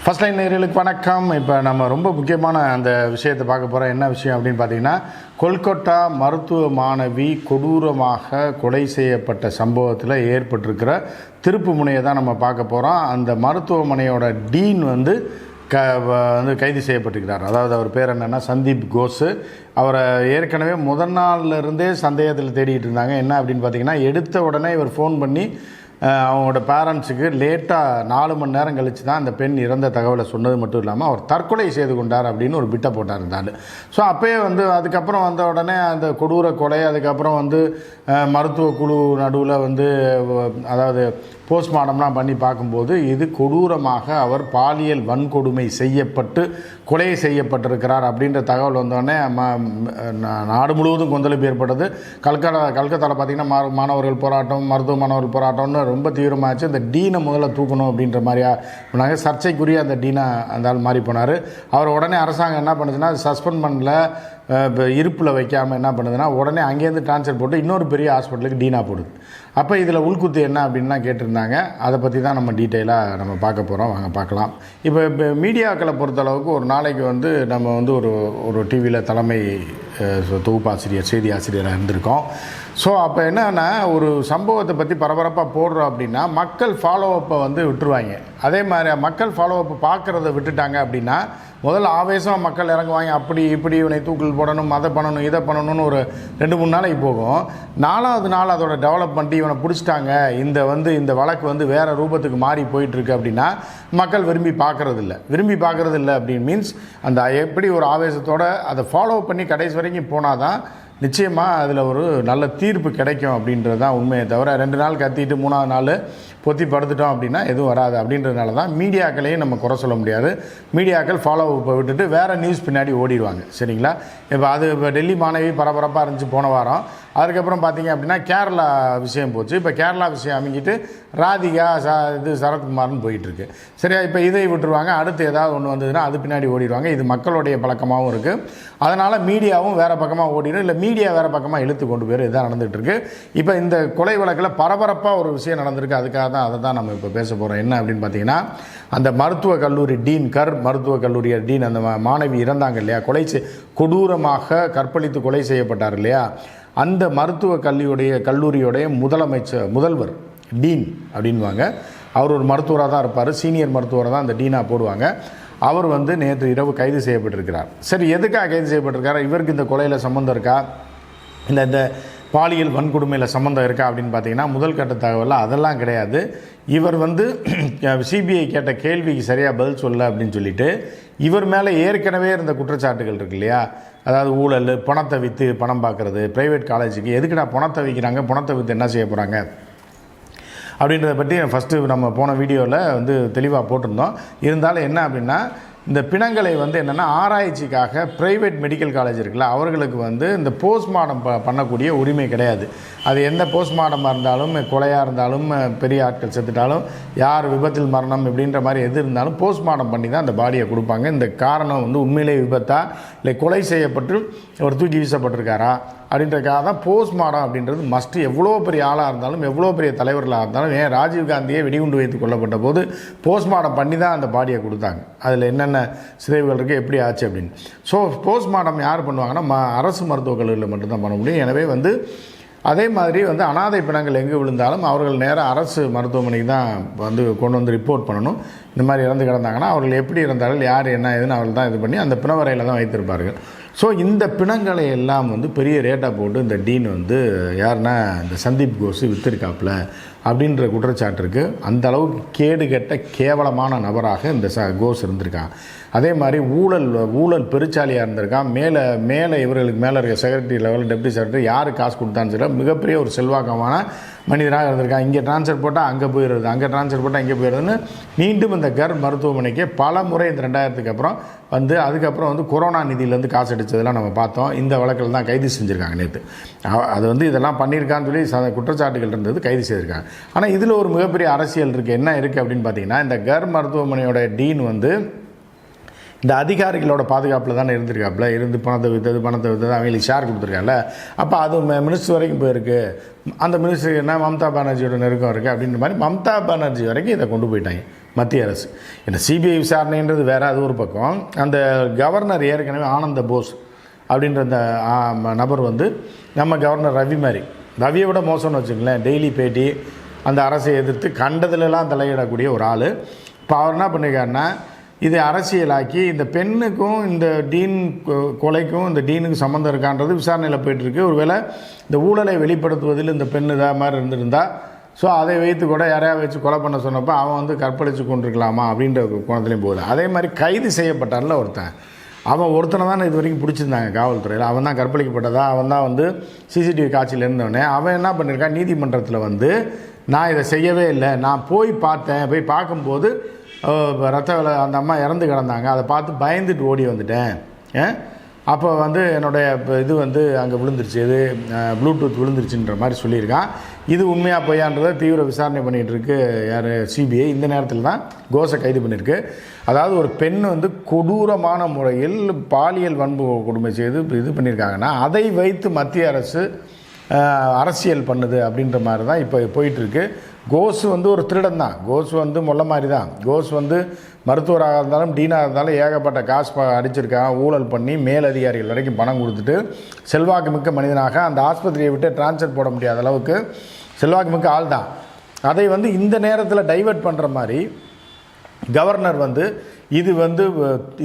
First line நேயர்களுக்கு வணக்கம். இப்போ நம்ம ரொம்ப முக்கியமான அந்த விஷயத்தை பார்க்க போகிறோம். என்ன விஷயம் அப்படின்னு பார்த்தீங்கன்னா, கொல்கத்தா மருத்துவ மாணவி கொடூரமாக கொலை செய்யப்பட்ட சம்பவத்தில் ஏற்பட்டிருக்கிற திருப்பு முனையை தான் நம்ம பார்க்க போகிறோம். அந்த மருத்துவமனையோட டீன் வந்து கைது செய்யப்பட்டிருக்கிறார். அதாவது அவர் பேர் என்னென்னா சந்தீப் கோஸு. அவரை ஏற்கனவே முதல் நாள்லேருந்தே சந்தேகத்தில் தேடிட்டு இருந்தாங்க. என்ன அப்படின்னு பார்த்தீங்கன்னா, எடுத்த உடனே இவர் ஃபோன் பண்ணி அவங்களோட பேரண்ட்ஸுக்கு லேட்டாக 4 மணி நேரம் கழித்து தான் அந்த பெண் இறந்த தகவலை சொன்னது மட்டும் இல்லாமல் அவர் தற்கொலை செய்து கொண்டார் அப்படின்னு ஒரு பிட்டை போட்டார் இருந்தாள். ஸோ அப்போயே அதுக்கப்புறம் வந்த உடனே அந்த கொடூர கொலை, அதுக்கப்புறம் மருத்துவ குழு நடுவில் அதாவது போஸ்ட்மார்ட்டம்லாம் பண்ணி பார்க்கும்போது இது கொடூரமாக அவர் பாலியல் வன்கொடுமை செய்யப்பட்டு கொலை செய்யப்பட்டிருக்கிறார் அப்படின்ற தகவல் வந்தோடனே நாடு முழுவதும் கொந்தளிப்பு ஏற்பட்டது. கல்கத்தாவில் பார்த்திங்கன்னா மாணவர்கள் போராட்டம், மருத்துவ மாணவர்கள் போராட்டம்னு ரொம்ப தீவிரமாகிடுச்சு. இந்த டீனை முதல்ல தூக்கணும் அப்படின்ற மாதிரியா போனாங்க. சர்ச்சைக்குரிய அந்த டீனை அந்த ஆள் மாறி போனார். அவர் உடனே அரசாங்கம் என்ன பண்ணுதுன்னா, சஸ்பெண்ட் பண்ணல, இப்போ இருப்பில் வைக்காமல் என்ன பண்ணுதுன்னா உடனே அங்கேருந்து ட்ரான்ஸ்ஃபர் போட்டு இன்னொரு பெரிய ஹாஸ்பிட்டலுக்கு டீனாக போடுது. அப்போ இதில் உள்குத்து என்ன அப்படின்லாம் கேட்டிருந்தாங்க. அதை பற்றி தான் நம்ம டீட்டெயிலாக நம்ம பார்க்க போகிறோம். வாங்க பார்க்கலாம். இப்போ மீடியாக்களை பொறுத்தளவுக்கு ஒரு நாளைக்கு நம்ம ஒரு டிவியில் தலைமை தொகுப்பாசிரியர், செய்தி ஆசிரியராக இருந்திருக்கோம். ஸோ அப்போ என்னென்னா, ஒரு சம்பவத்தை பற்றி பரபரப்பாக போடுறோம் அப்படின்னா மக்கள் ஃபாலோஅப்பை விட்டுருவாங்க. அதே மாதிரி மக்கள் ஃபாலோஅப்பை பார்க்குறத விட்டுட்டாங்க அப்படின்னா முதல்ல ஆவேசமாக மக்கள் இறங்குவாங்க. அப்படி இப்படி இவனை தூக்கில் போடணும், அதை பண்ணணும், இதை பண்ணணும்னு ஒரு 2-3 நாளைக்கு போகும். 4வது நாள் அதோட டெவலப்மெண்ட் இவனை பிடிச்சிட்டாங்க, இந்த வழக்கு வேறு ரூபத்துக்கு மாறி போயிட்டுருக்கு அப்படின்னா மக்கள் விரும்பி பார்க்குறது இல்லை அப்படின்னு மீன்ஸ் அந்த எப்படி ஒரு ஆவேசத்தோடு அதை ஃபாலோ பண்ணி கடைசி வரைக்கும் போனால் தான் நிச்சயமாக அதில் ஒரு நல்ல தீர்ப்பு கிடைக்கும் அப்படின்றது தான் உண்மையை தவிர 2 நாள் கத்திட்டு 3வது நாள் பொத்தி படுத்துட்டோம் அப்படின்னா எதுவும் வராது. அப்படின்றதுனால தான் மீடியாக்களையும் நம்ம குறை சொல்ல முடியாது. மீடியாக்கள் ஃபாலோ அப்பை விட்டுட்டு வேறு நியூஸ் பின்னாடி ஓடிடுவாங்க. சரிங்களா? இப்போ டெல்லி மாணவி பரபரப்பாக இருந்துச்சு போன வாரம். அதுக்கப்புறம் பார்த்திங்க அப்படின்னா கேரளா விஷயம் போச்சு. இப்போ கேரளா விஷயம் அமைங்கிட்டு ராதிகா சரத்குமார்னு போயிட்டுருக்கு. சரியா? இப்போ இதை விட்டுருவாங்க. அடுத்து ஏதாவது ஒன்று வந்ததுன்னா அது பின்னாடி ஓடிடுவாங்க. இது மக்களுடைய பழக்கமாகவும் இருக்குது. அதனால் மீடியாவும் வேறு பக்கமாக ஓடிடும், இல்லை மீடியா வேறு பக்கமாக இழுத்து கொண்டு போயிடும். இதுதான் நடந்துகிட்ருக்கு. இப்போ இந்த கொலை வழக்கில் பரபரப்பாக ஒரு விஷயம் நடந்திருக்கு. அதுக்காக தான் அதை தான் நம்ம இப்போ பேச போகிறோம். என்ன அப்படின்னு பார்த்தீங்கன்னா, அந்த மருத்துவக் கல்லூரி டீன், மருத்துவக் கல்லூரி டீன், அந்த மாணவி இறந்தாங்க இல்லையா, கொடூரமாக கற்பழித்து கொலை செய்யப்பட்டார் இல்லையா, அந்த மருத்துவ கல்லூரியுடைய முதல்வர் டீன் அப்படின்வாங்க. அவர் ஒரு மருத்துவராக தான் இருப்பார், சீனியர் மருத்துவராக தான் அந்த டீனாக போடுவாங்க. அவர் நேற்று இரவு கைது செய்யப்பட்டிருக்கிறார். சரி, எதுக்காக கைது செய்யப்பட்டிருக்காரு? இவருக்கு இந்த கொலையில் சம்மந்தம் இருக்கா, இல்லை இந்த பாலியல் வன்கொடுமையில் சம்மந்தம் இருக்கா அப்படின்னு பார்த்தீங்கன்னா முதல் கட்ட தகவலில் அதெல்லாம் கிடையாது. இவர் சிபிஐ கேட்ட கேள்விக்கு சரியாக பதில் சொல்ல அப்படின்னு சொல்லிட்டு இவர் மேலே ஏற்கனவே இருந்த குற்றச்சாட்டுகள் இருக்கு இல்லையா, அதாவது ஊழல், பணத்தை விற்று பணம் பார்க்குறது, ப்ரைவேட் காலேஜுக்கு எதுக்குடா பணத்தை விற்கிறாங்க, பணத்தை விற்று என்ன செய்ய போகிறாங்க அப்படின்றத பற்றி ஃபஸ்ட்டு நம்ம போன வீடியோவில் தெளிவாக போட்டிருந்தோம். இருந்தாலும் என்ன அப்படின்னா, இந்த பிணங்களை என்னென்னா ஆராய்ச்சிக்காக ப்ரைவேட் மெடிக்கல் காலேஜ் இருக்குல்ல, அவர்களுக்கு இந்த போஸ்ட்மார்ட்டம் பண்ணக்கூடிய உரிமை கிடையாது. அது எந்த போஸ்ட்மார்ட்டமாக இருந்தாலும், கொலையாக இருந்தாலும், பெரிய ஆட்கள் செத்துட்டாலும், யார் விபத்தில் மரணம் இப்படின்ற மாதிரி எது இருந்தாலும் போஸ்ட்மார்ட்டம் பண்ணி தான் அந்த பாடியை கொடுப்பாங்க. இந்த காரணம் உண்மையிலே விபத்தா இல்லை கொலை செய்யப்பட்டு அவர் தூக்கி வீசப்பட்டிருக்காரா அப்படின்றக்காக தான் போஸ்ட்மார்ட்டம் அப்படின்றது மஸ்ட்டு. எவ்வளோ பெரிய ஆளாக இருந்தாலும், எவ்வளோ பெரிய தலைவர்களாக இருந்தாலும், ஏன் ராஜீவ்காந்தியே வெடிகுண்டு வைத்து கொல்லப்பட்ட போது போஸ்ட்மார்ட்டம் பண்ணி தான் அந்த பாடியை கொடுத்தாங்க. அதில் என்னென்ன சிதைவுகள் இருக்குது, எப்படி ஆச்சு அப்படின்னு. ஸோ போஸ்ட்மார்ட்டம் யார் பண்ணுவாங்கன்னா அரசு மருத்துவக் கல்லூரியில் மட்டும்தான் பண்ண முடியும். எனவே அதே மாதிரி அனாதை பிணங்கள் எங்கே விழுந்தாலும் அவர்கள் நேராக அரசு மருத்துவமனைக்கு தான் கொண்டு ரிப்போர்ட் பண்ணணும். இந்த மாதிரி இறந்து கிடந்தாங்கன்னா அவர்கள் எப்படி இருந்தார்கள், யார் என்ன ஏதுன்னு அவர்கள் தான் இது பண்ணி அந்த பிணவரையில் தான் வைத்திருப்பார்கள். ஸோ இந்த பிணங்களை எல்லாம் பெரிய ரேட்டாக போட்டு இந்த டீன் யாருன்னா இந்த சந்தீப் கோஸ் விற்றுருக்காப்புல அப்படின்ற குற்றச்சாட்டு இருக்குது. அந்த அளவுக்கு கேடுகெட்ட கேவலமான நபராக இந்த கோஸ் இருந்திருக்கான். அதே மாதிரி ஊழல் பெருச்சாலியாக இருந்திருக்கான். மேலே இவர்களுக்கு மேலே இருக்க செக்ரட்டரி லெவல், டெப்டி செக்ரட்டரி யார் காசு கொடுத்தான்னு சொல்ல மிகப்பெரிய ஒரு செல்வாக்கமான மனிதராக இருந்திருக்கான். இங்கே ட்ரான்ஸ்ஃபர் போட்டால் அங்கே போயிடுறது, அங்கே ட்ரான்ஸ்ஃபர் போட்டால் இங்கே போயிடுறதுன்னு மீண்டும் இந்த மருத்துவமனைக்கு பல முறை இந்த 2000க்கு அப்புறம் அதுக்கப்புறம் கொரோனா நிதியிலேருந்து காசு அடித்ததெல்லாம் நம்ம பார்த்தோம். இந்த வழக்கில் தான் கைது செஞ்சுருக்காங்க நேற்று. அது இதெல்லாம் பண்ணியிருக்கான்னு சொல்லி குற்றச்சாட்டுகள் இருந்தது, கைது செய்திருக்காங்க. ஆனால் இதில் ஒரு மிகப்பெரிய அரசியல் இருக்குது. என்ன இருக்குது அப்படின்னு பார்த்தீங்கன்னா, இந்த மருத்துவமனையோட டீன் இந்த அதிகாரிகளோட பாதுகாப்பில் தானே இருந்திருக்காப்புல, இருந்து பணத்தை விற்றது அவங்களுக்கு ஷேர் கொடுத்துருக்காங்கல்ல. அப்போ அது மினிஸ்டர் வரைக்கும் போயிருக்கு. அந்த மினிஸ்டருக்கு என்ன மம்தா பானர்ஜியோட நெருக்கம் இருக்குது அப்படின்ற மாதிரி மம்தா பானர்ஜி வரைக்கும் இதை கொண்டு போயிட்டாங்க. மத்திய அரசு. இந்த சிபிஐ விசாரணைன்றது வேறு, அது ஒரு பக்கம். அந்த கவர்னர் ஏற்கனவே ஆனந்த போஸ் அப்படின்ற அந்த நபர் வந்து நம்ம கவர்னர் ரவி மாதிரி, ரவியை விட மோசம்னு வச்சுங்களேன். டெய்லி பேட்டி, அந்த அரசை எதிர்த்து கண்டதுலலாம் தலையிடக்கூடிய ஒரு ஆள். இப்போ அவர் என்ன பண்ணியிருக்காருன்னா, இதை அரசியலாக்கி இந்த பெண்ணுக்கும் இந்த டீன் கொலைக்கும் இந்த டீனுக்கும் சம்மந்தம் இருக்கான்றது விசாரணையில் போயிட்டுருக்கு. ஒருவேளை இந்த ஊழலை வெளிப்படுத்துவதில் இந்த பெண் இதாக மாதிரி இருந்திருந்தா, ஸோ அதை வைத்து கூட யாரையாக வச்சு கொலை பண்ண சொன்னப்போ அவன் வந்து கற்பழித்து கொண்டிருக்கலாமா அப்படின்ற கோணத்துலேயும் போகுது. அதே மாதிரி கைது செய்யப்பட்டார்ல ஒருத்தன், அவன் ஒருத்தனை தான் இது வரைக்கும் பிடிச்சிருந்தாங்க காவல்துறையில். அவன் தான் கற்பழிக்கப்பட்டதா, அவன் தான் வந்து சிசிடிவி காட்சியில் இருந்தவனே. அவன் என்ன பண்ணியிருக்கான், நீதிமன்றத்தில் வந்து நான் இதை செய்யவே இல்லை, நான் போய் பார்த்தேன், போய் பார்க்கும்போது ரத்த அந்த அம்மா இறந்து கிடந்தாங்க, அதை பார்த்து பயந்துட்டு ஓடி வந்துட்டேன். அப்போ வந்து என்னுடைய இது வந்து அங்கே விழுந்துருச்சு, இது ப்ளூடூத் விழுந்துருச்சுன்ற மாதிரி சொல்லியிருக்கான். இது உண்மையாக பொய்யான்றதை தீவிர விசாரணை பண்ணிகிட்டு இருக்கு யார், சிபிஐ. இந்த நேரத்தில் தான் கோஸை கைது பண்ணியிருக்கு. அதாவது ஒரு பெண் வந்து கொடூரமான முறையில் பாலியல் வன்பு கொடுமை செய்து இது பண்ணியிருக்காங்கன்னா, அதை வைத்து மத்திய அரசு அரசியல் பண்ணுது அப்படின்ற மாதிரி தான் இப்போ போயிட்டுருக்கு. கோஸ் வந்து ஒரு திருடன் தான், கோஸ் வந்து மொல்ல மாதிரி தான். கோஸ் வந்து மருத்துவராக இருந்தாலும் டீனாக இருந்தாலும் ஏகப்பட்ட காசு அடிச்சிருக்கான், ஊழல் பண்ணி மேலதிகாரிகள் வரைக்கும் பணம் கொடுத்துட்டு செல்வாக்கு மிக்க மனிதனாக அந்த ஆஸ்பத்திரியை விட்டு டிரான்ஸ்ஃபர் போட முடியாத அளவுக்கு செல்வாக்கு மிக்க ஆள் தான். அதை வந்து இந்த நேரத்தில் டைவர்ட் பண்ணுற மாதிரி கவர்னர் வந்து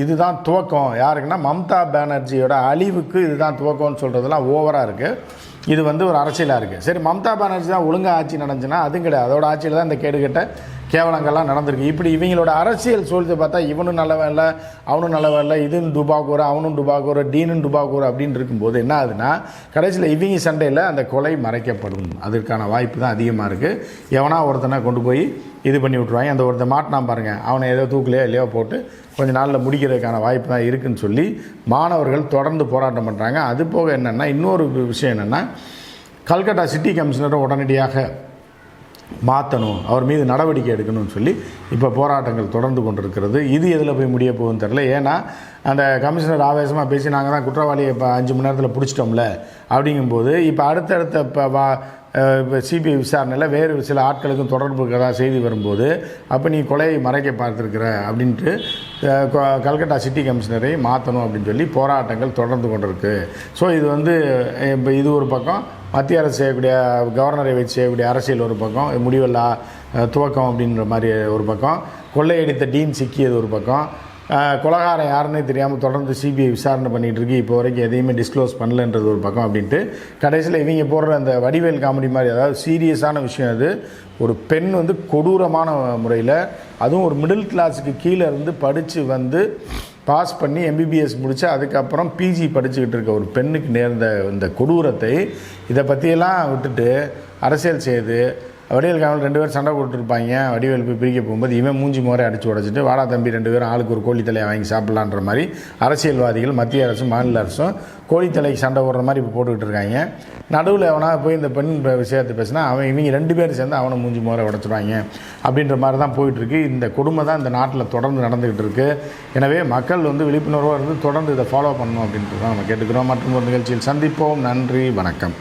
இதுதான் துவக்கம், யாருக்குன்னா மம்தா பானர்ஜியோட அழிவுக்கு இதுதான் துவக்கம்னு சொல்கிறதுலாம் ஓவராக இருக்குது. இது வந்து ஒரு அரசியலாக இருக்குது. சரி, மம்தா பானர்ஜி தான் ஒழுங்காக ஆட்சி நடந்துச்சுன்னா அதுவும் கிடையாது. அதோட ஆட்சியில் தான் இந்த கேடுகட்ட கேவலங்கள்லாம் நடந்திருக்கு. இப்படி இவங்களோட அரசியல் சொல்லிட்டு பார்த்தா இவனும் நல்லவன் இல்லை, அவனும் நல்லவன் இல்லை, இதுன்னு டுபாக்கூர, அவனும் டுபாக்கூர, டீனும் டுபாக்கூர அப்படின்னு இருக்கும்போது என்ன ஆகுதுன்னா, கடைசியில் இவங்க சண்டையில் அந்த கொலை மறைக்கப்படும். அதற்கான வாய்ப்பு தான் அதிகமாக இருக்குது. எவனா ஒருத்தனை கொண்டு போய் இது பண்ணி விட்ருவாங்க. அந்த ஒருத்தன் மாட்டினான் பாருங்கள், அவனை ஏதோ தூக்கிலையோ இல்லையோ போட்டு கொஞ்ச நாளில் முடிக்கிறதுக்கான வாய்ப்பு தான் இருக்குதுன்னு சொல்லி மாணவர்கள் தொடர்ந்து போராட்டம் பண்ணுறாங்க. அது போக என்னென்னா, இன்னொரு விஷயம் என்னென்னா, கல்கட்டா சிட்டி கமிஷனரை உடனடியாக மாற்றணும், அவர் மீது நடவடிக்கை எடுக்கணும்னு சொல்லி இப்போ போராட்டங்கள் தொடர்ந்து கொண்டிருக்கிறது. இது எதில் போய் முடிய போகுதுன்னு தெரில. ஏன்னா அந்த கமிஷனர் ஆவேசமாக பேசி நாங்கள் தான் குற்றவாளியை இப்போ 5 மணி நேரத்தில் பிடிச்சிட்டோம்ல அப்படிங்கும்போது, இப்போ அடுத்தடுத்த இப்போ சிபிஐ விசாரணையில் வேறு சில ஆட்களுக்கும் தொடர்பு இருக்கிறதா செய்தி வரும்போது, அப்போ நீ கொலையை மறைக்க பார்த்துருக்குற அப்படின்ட்டு கல்கட்டா சிட்டி கமிஷனரை மாற்றணும் அப்படின்னு சொல்லி போராட்டங்கள் தொடர்ந்து கொண்டிருக்கு. ஸோ இது வந்து இப்போ இது ஒரு பக்கம், மத்திய அரசு செய்யக்கூடிய கவர்னரை வச்சு செய்யக்கூடிய அரசியல் ஒரு பக்கம், முடிவில்லா துவக்கம் அப்படின்ற மாதிரி ஒரு பக்கம், கொள்ளையடித்த டீன் சிக்கியது ஒரு பக்கம், கொலகாரம் யாருன்னே தெரியாமல் தொடர்ந்து சிபிஐ விசாரணை பண்ணிகிட்டு இருக்கு, இப்போ வரைக்கும் எதையுமே டிஸ்க்ளோஸ் பண்ணலன்றது ஒரு பக்கம் அப்படின்ட்டு கடைசியில் இவங்க போடுற அந்த வடிவேல் காமெடி மாதிரி, அதாவது சீரியஸான விஷயம் அது. ஒரு பெண் வந்து கொடூரமான முறையில், அதுவும் ஒரு மிடில் கிளாஸுக்கு கீழே இருந்து படித்து வந்து பாஸ் பண்ணி எம்பிபிஎஸ் முடித்து அதுக்கப்புறம் பிஜி படிச்சுக்கிட்டு இருக்க ஒரு பெண்ணுக்கு நேர்ந்த இந்த கொடூரத்தை இதை பற்றியெல்லாம் விட்டுட்டு அரசியல் செய்து வடிவேல் காவல் 2 பேர் சண்டை போட்டுருப்பாங்க. வடிவேல் போய் பிரிக்க போகும்போது இவன் மூஞ்சி மோரை அடித்து உடச்சிட்டு வாடா தம்பி 2 பேரும் ஆளுக்கு ஒரு கோழித்தலையை வாங்கி சாப்பிட்லான்ற மாதிரி அரசியல்வாதிகள் மத்திய அரசும் மாநில அரசும் கோழித்தலைக்கு சண்டை போடுற மாதிரி இப்போ போட்டுக்கிட்டு இருக்காங்க. நடுவில் அவனா போய் இந்த பெண் விஷயத்தை பேசினா இவங்க 2 பேரும் சேர்ந்து அவனை மூஞ்சி மோரை உடச்சிடுவாங்க அப்படின்ற மாதிரி தான் போயிட்டுருக்கு. இந்த கொடுமை தான் இந்த நாட்டில் தொடர்ந்து நடந்துக்கிட்டு இருக்குது. எனவே மக்கள் வந்து விழிப்புணர்வாக இருந்து தொடர்ந்து இதை ஃபாலோ பண்ணணும் அப்படின்ட்டு தான் நம்ம கேட்டுக்கிறோம். மற்றும் ஒரு நிகழ்ச்சியில் சந்திப்போம். நன்றி, வணக்கம்.